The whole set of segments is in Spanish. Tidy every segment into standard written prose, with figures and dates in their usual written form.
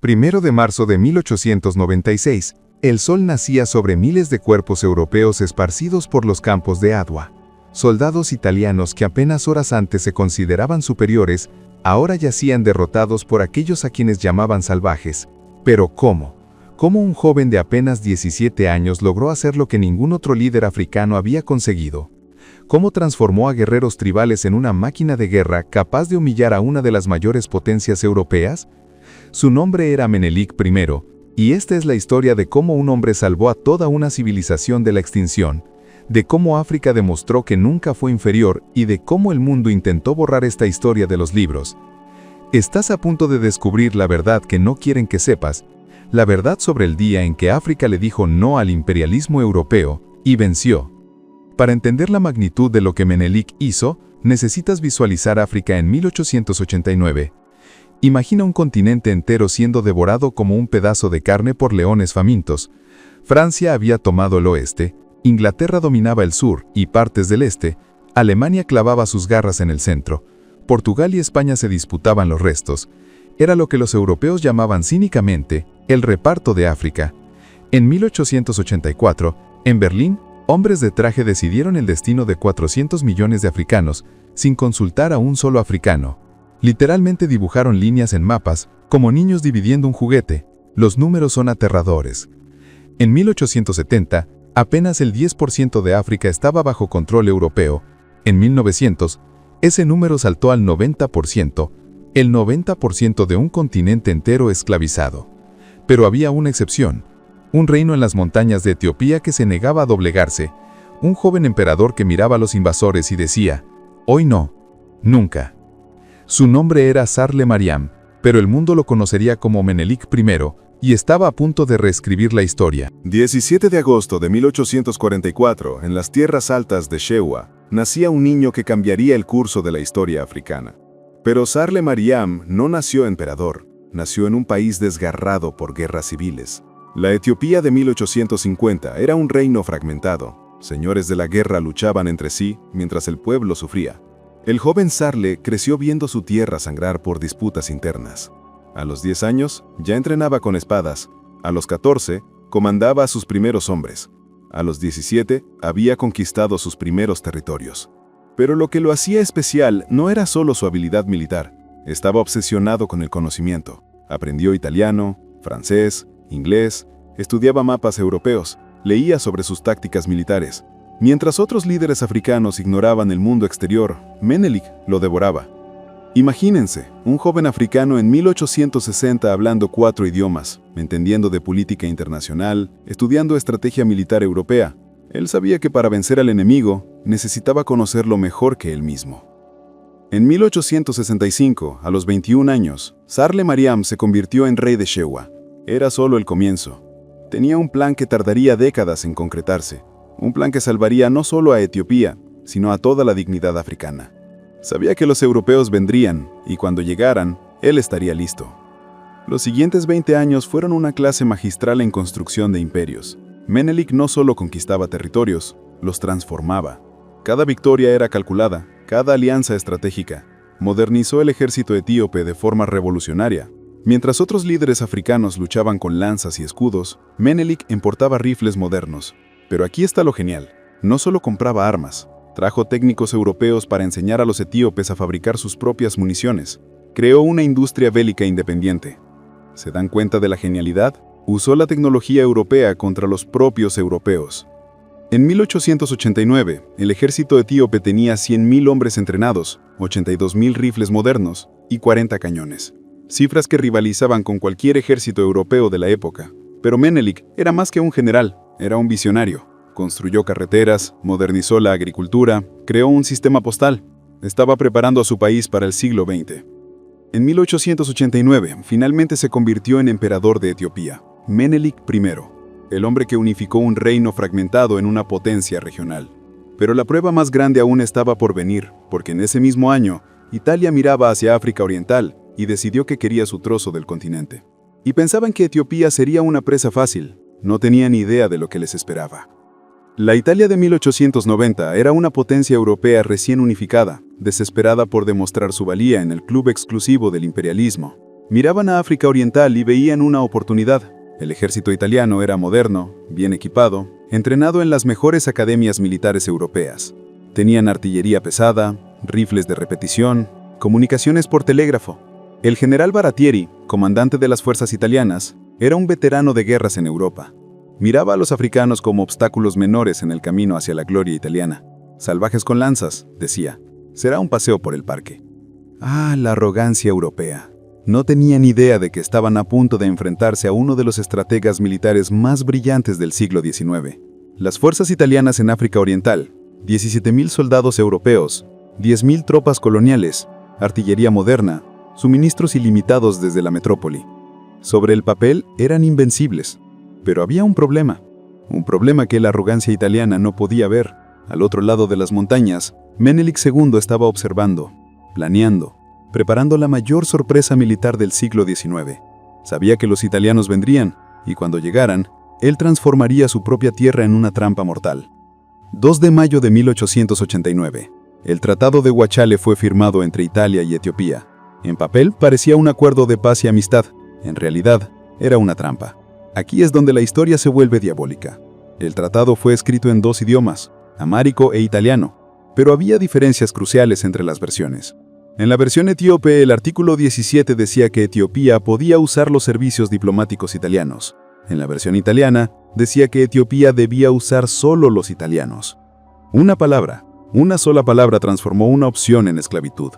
1 de marzo de 1896, el sol nacía sobre miles de cuerpos europeos esparcidos por los campos de Adwa. Soldados italianos que apenas horas antes se consideraban superiores, ahora yacían derrotados por aquellos a quienes llamaban salvajes. Pero ¿cómo? ¿Cómo un joven de apenas 17 años logró hacer lo que ningún otro líder africano había conseguido? ¿Cómo transformó a guerreros tribales en una máquina de guerra capaz de humillar a una de las mayores potencias europeas? Su nombre era Menelik I, y esta es la historia de cómo un hombre salvó a toda una civilización de la extinción, de cómo África demostró que nunca fue inferior y de cómo el mundo intentó borrar esta historia de los libros. Estás a punto de descubrir la verdad que no quieren que sepas, la verdad sobre el día en que África le dijo no al imperialismo europeo y venció. Para entender la magnitud de lo que Menelik hizo, necesitas visualizar África en 1889. Imagina un continente entero siendo devorado como un pedazo de carne por leones famintos. Francia había tomado el oeste, Inglaterra dominaba el sur y partes del este, Alemania clavaba sus garras en el centro, Portugal y España se disputaban los restos. Era lo que los europeos llamaban cínicamente el reparto de África. En 1884, en Berlín, hombres de traje decidieron el destino de 400 millones de africanos, sin consultar a un solo africano. Literalmente dibujaron líneas en mapas, como niños dividiendo un juguete. Los números son aterradores. En 1870, apenas el 10% de África estaba bajo control europeo. En 1900, ese número saltó al 90%, el 90% de un continente entero esclavizado. Pero había una excepción. Un reino en las montañas de Etiopía que se negaba a doblegarse. Un joven emperador que miraba a los invasores y decía, «Hoy no, nunca». Su nombre era Sarle Mariam, pero el mundo lo conocería como Menelik I, y estaba a punto de reescribir la historia. 17 de agosto de 1844, en las tierras altas de Shewa, nacía un niño que cambiaría el curso de la historia africana. Pero Sarle Mariam no nació emperador, nació en un país desgarrado por guerras civiles. La Etiopía de 1850 era un reino fragmentado. Señores de la guerra luchaban entre sí, mientras el pueblo sufría. El joven Sarle creció viendo su tierra sangrar por disputas internas. A los 10 años, ya entrenaba con espadas. A los 14, comandaba a sus primeros hombres. A los 17, había conquistado sus primeros territorios. Pero lo que lo hacía especial no era solo su habilidad militar. Estaba obsesionado con el conocimiento. Aprendió italiano, francés, inglés, estudiaba mapas europeos, leía sobre sus tácticas militares. Mientras otros líderes africanos ignoraban el mundo exterior, Menelik lo devoraba. Imagínense, un joven africano en 1860 hablando 4 idiomas, entendiendo de política internacional, estudiando estrategia militar europea. Él sabía que para vencer al enemigo, necesitaba conocerlo mejor que él mismo. En 1865, a los 21 años, Sarle Mariam se convirtió en rey de Shewa. Era solo el comienzo. Tenía un plan que tardaría décadas en concretarse. Un plan que salvaría no solo a Etiopía, sino a toda la dignidad africana. Sabía que los europeos vendrían, y cuando llegaran, él estaría listo. Los siguientes 20 años fueron una clase magistral en construcción de imperios. Menelik no solo conquistaba territorios, los transformaba. Cada victoria era calculada, cada alianza estratégica. Modernizó el ejército etíope de forma revolucionaria. Mientras otros líderes africanos luchaban con lanzas y escudos, Menelik importaba rifles modernos. Pero aquí está lo genial. No solo compraba armas, trajo técnicos europeos para enseñar a los etíopes a fabricar sus propias municiones. Creó una industria bélica independiente. ¿Se dan cuenta de la genialidad? Usó la tecnología europea contra los propios europeos. En 1889, el ejército etíope tenía 100.000 hombres entrenados, 82.000 rifles modernos y 40 cañones. Cifras que rivalizaban con cualquier ejército europeo de la época. Pero Menelik era más que un general. Era un visionario. Construyó carreteras, modernizó la agricultura, creó un sistema postal. Estaba preparando a su país para el siglo XX. En 1889, finalmente se convirtió en emperador de Etiopía, Menelik I, el hombre que unificó un reino fragmentado en una potencia regional. Pero la prueba más grande aún estaba por venir, porque en ese mismo año, Italia miraba hacia África Oriental y decidió que quería su trozo del continente. Y pensaban que Etiopía sería una presa fácil. No tenían idea de lo que les esperaba. La Italia de 1890 era una potencia europea recién unificada, desesperada por demostrar su valía en el club exclusivo del imperialismo. Miraban a África Oriental y veían una oportunidad. El ejército italiano era moderno, bien equipado, entrenado en las mejores academias militares europeas. Tenían artillería pesada, rifles de repetición, comunicaciones por telégrafo. El general Baratieri, comandante de las fuerzas italianas, era un veterano de guerras en Europa. Miraba a los africanos como obstáculos menores en el camino hacia la gloria italiana. Salvajes con lanzas, decía. Será un paseo por el parque. Ah, la arrogancia europea. No tenían idea de que estaban a punto de enfrentarse a uno de los estrategas militares más brillantes del siglo XIX. Las fuerzas italianas en África Oriental, 17.000 soldados europeos, 10.000 tropas coloniales, artillería moderna, suministros ilimitados desde la metrópoli. Sobre el papel eran invencibles, pero había un problema que la arrogancia italiana no podía ver. Al otro lado de las montañas, Menelik II estaba observando, planeando, preparando la mayor sorpresa militar del siglo XIX. Sabía que los italianos vendrían, y cuando llegaran, él transformaría su propia tierra en una trampa mortal. 2 de mayo de 1889. El Tratado de Huachale fue firmado entre Italia y Etiopía. En papel parecía un acuerdo de paz y amistad. En realidad, era una trampa. Aquí es donde la historia se vuelve diabólica. El tratado fue escrito en 2 idiomas, amárico e italiano, pero había diferencias cruciales entre las versiones. En la versión etíope, el artículo 17 decía que Etiopía podía usar los servicios diplomáticos italianos. En la versión italiana, decía que Etiopía debía usar solo los italianos. Una sola palabra transformó una opción en esclavitud.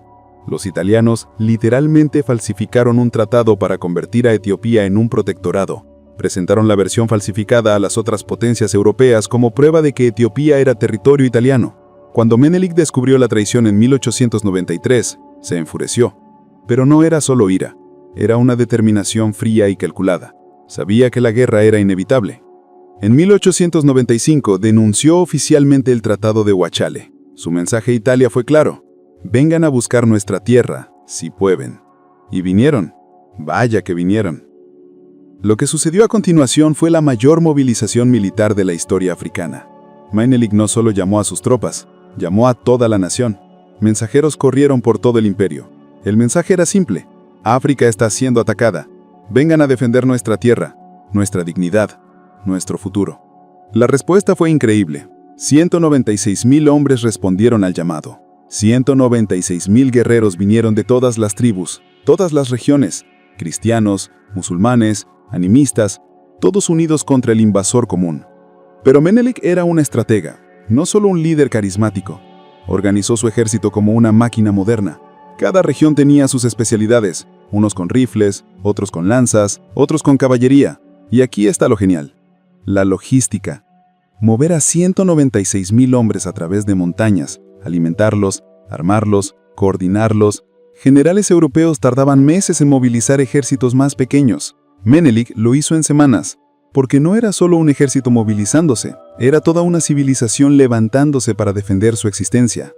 Los italianos literalmente falsificaron un tratado para convertir a Etiopía en un protectorado. Presentaron la versión falsificada a las otras potencias europeas como prueba de que Etiopía era territorio italiano. Cuando Menelik descubrió la traición en 1893, se enfureció. Pero no era solo ira, era una determinación fría y calculada. Sabía que la guerra era inevitable. En 1895 denunció oficialmente el Tratado de Huachale. Su mensaje a Italia fue claro: vengan a buscar nuestra tierra, si pueden. Y vinieron. Vaya que vinieron. Lo que sucedió a continuación fue la mayor movilización militar de la historia africana. Menelik no solo llamó a sus tropas, llamó a toda la nación. Mensajeros corrieron por todo el imperio. El mensaje era simple: África está siendo atacada. Vengan a defender nuestra tierra, nuestra dignidad, nuestro futuro. La respuesta fue increíble. 196.000 hombres respondieron al llamado. 196.000 guerreros vinieron de todas las tribus, todas las regiones, cristianos, musulmanes, animistas, todos unidos contra el invasor común. Pero Menelik era un estratega, no solo un líder carismático. Organizó su ejército como una máquina moderna. Cada región tenía sus especialidades, unos con rifles, otros con lanzas, otros con caballería. Y aquí está lo genial: la logística. Mover a 196.000 hombres a través de montañas, alimentarlos, armarlos, coordinarlos. Generales europeos tardaban meses en movilizar ejércitos más pequeños. Menelik lo hizo en semanas, porque no era solo un ejército movilizándose, era toda una civilización levantándose para defender su existencia.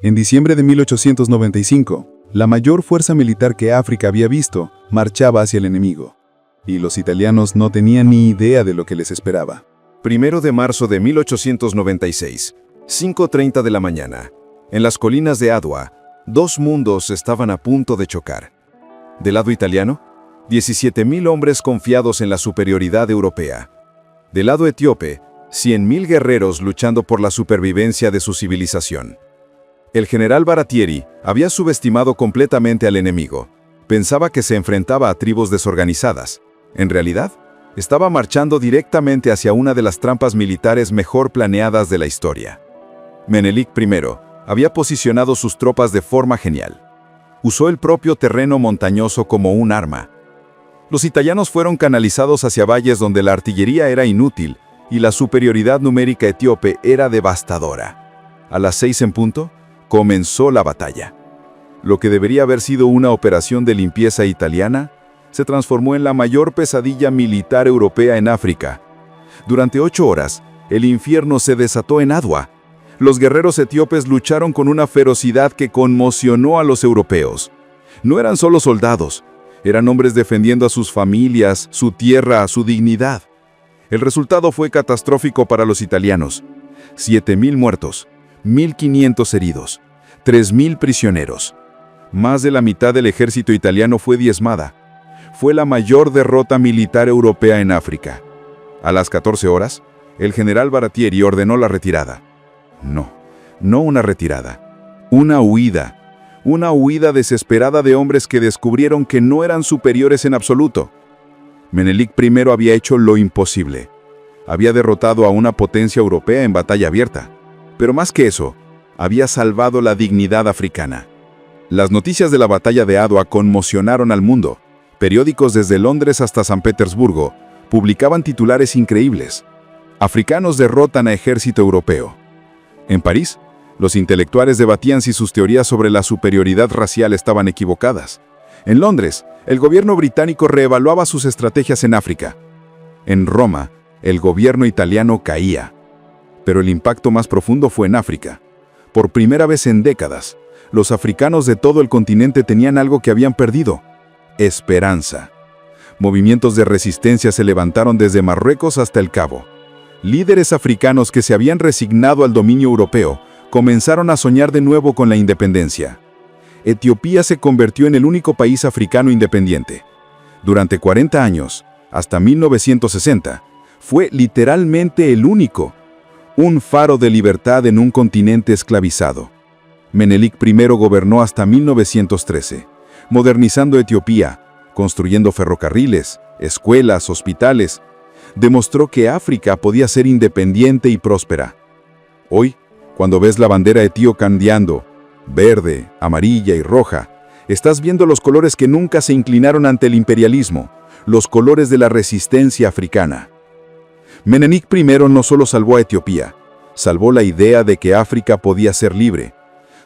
En diciembre de 1895, la mayor fuerza militar que África había visto marchaba hacia el enemigo. Y los italianos no tenían ni idea de lo que les esperaba. 1 de marzo de 1896, 5:30 de la mañana. En las colinas de Adwa, 2 mundos estaban a punto de chocar. Del lado italiano, 17.000 hombres confiados en la superioridad europea. Del lado etíope, 100.000 guerreros luchando por la supervivencia de su civilización. El general Baratieri había subestimado completamente al enemigo. Pensaba que se enfrentaba a tribus desorganizadas. En realidad, estaba marchando directamente hacia una de las trampas militares mejor planeadas de la historia. Menelik I había posicionado sus tropas de forma genial. Usó el propio terreno montañoso como un arma. Los italianos fueron canalizados hacia valles donde la artillería era inútil y la superioridad numérica etíope era devastadora. A las 6 en punto, comenzó la batalla. Lo que debería haber sido una operación de limpieza italiana, se transformó en la mayor pesadilla militar europea en África. Durante 8 horas, el infierno se desató en Adwa. Los guerreros etíopes lucharon con una ferocidad que conmocionó a los europeos. No eran solo soldados, eran hombres defendiendo a sus familias, su tierra, su dignidad. El resultado fue catastrófico para los italianos. 7.000 muertos, 1.500 heridos, 3.000 prisioneros. Más de la mitad del ejército italiano fue diezmada. fue la mayor derrota militar europea en África. A las 14 horas, el general Baratieri ordenó la retirada. No una retirada, una huida desesperada de hombres que descubrieron que no eran superiores en absoluto. Menelik I había hecho lo imposible. Había derrotado a una potencia europea en batalla abierta. Pero más que eso, había salvado la dignidad africana. Las noticias de la batalla de Adwa conmocionaron al mundo. Periódicos desde Londres hasta San Petersburgo publicaban titulares increíbles. Africanos derrotan a ejército europeo. En París, los intelectuales debatían si sus teorías sobre la superioridad racial estaban equivocadas. En Londres, el gobierno británico reevaluaba sus estrategias en África. En Roma, el gobierno italiano caía. Pero el impacto más profundo fue en África. Por primera vez en décadas, los africanos de todo el continente tenían algo que habían perdido: esperanza. Movimientos de resistencia se levantaron desde Marruecos hasta el Cabo. Líderes africanos que se habían resignado al dominio europeo comenzaron a soñar de nuevo con la independencia. Etiopía se convirtió en el único país africano independiente. Durante 40 años, hasta 1960, fue literalmente el único. Un faro de libertad en un continente esclavizado. Menelik I gobernó hasta 1913, modernizando Etiopía, construyendo ferrocarriles, escuelas, hospitales. Demostró que África podía ser independiente y próspera. Hoy, cuando ves la bandera etíope ondeando, verde, amarilla y roja, estás viendo los colores que nunca se inclinaron ante el imperialismo, los colores de la resistencia africana. Menelik I no solo salvó a Etiopía, salvó la idea de que África podía ser libre.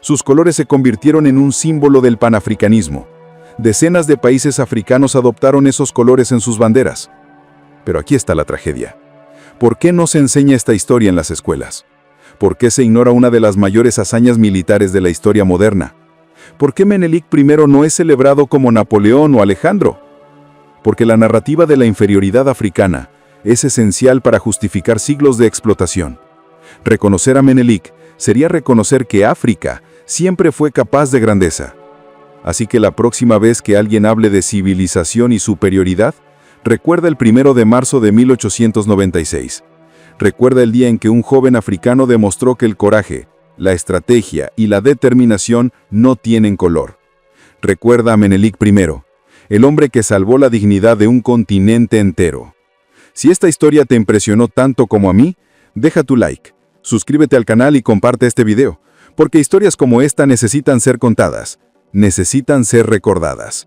Sus colores se convirtieron en un símbolo del panafricanismo. Decenas de países africanos adoptaron esos colores en sus banderas. Pero aquí está la tragedia. ¿Por qué no se enseña esta historia en las escuelas? ¿Por qué se ignora una de las mayores hazañas militares de la historia moderna? ¿Por qué Menelik I no es celebrado como Napoleón o Alejandro? Porque la narrativa de la inferioridad africana es esencial para justificar siglos de explotación. Reconocer a Menelik sería reconocer que África siempre fue capaz de grandeza. Así que la próxima vez que alguien hable de civilización y superioridad, recuerda el 1 de marzo de 1896. Recuerda el día en que un joven africano demostró que el coraje, la estrategia y la determinación no tienen color. Recuerda a Menelik I, el hombre que salvó la dignidad de un continente entero. Si esta historia te impresionó tanto como a mí, deja tu like, suscríbete al canal y comparte este video, porque historias como esta necesitan ser contadas, necesitan ser recordadas.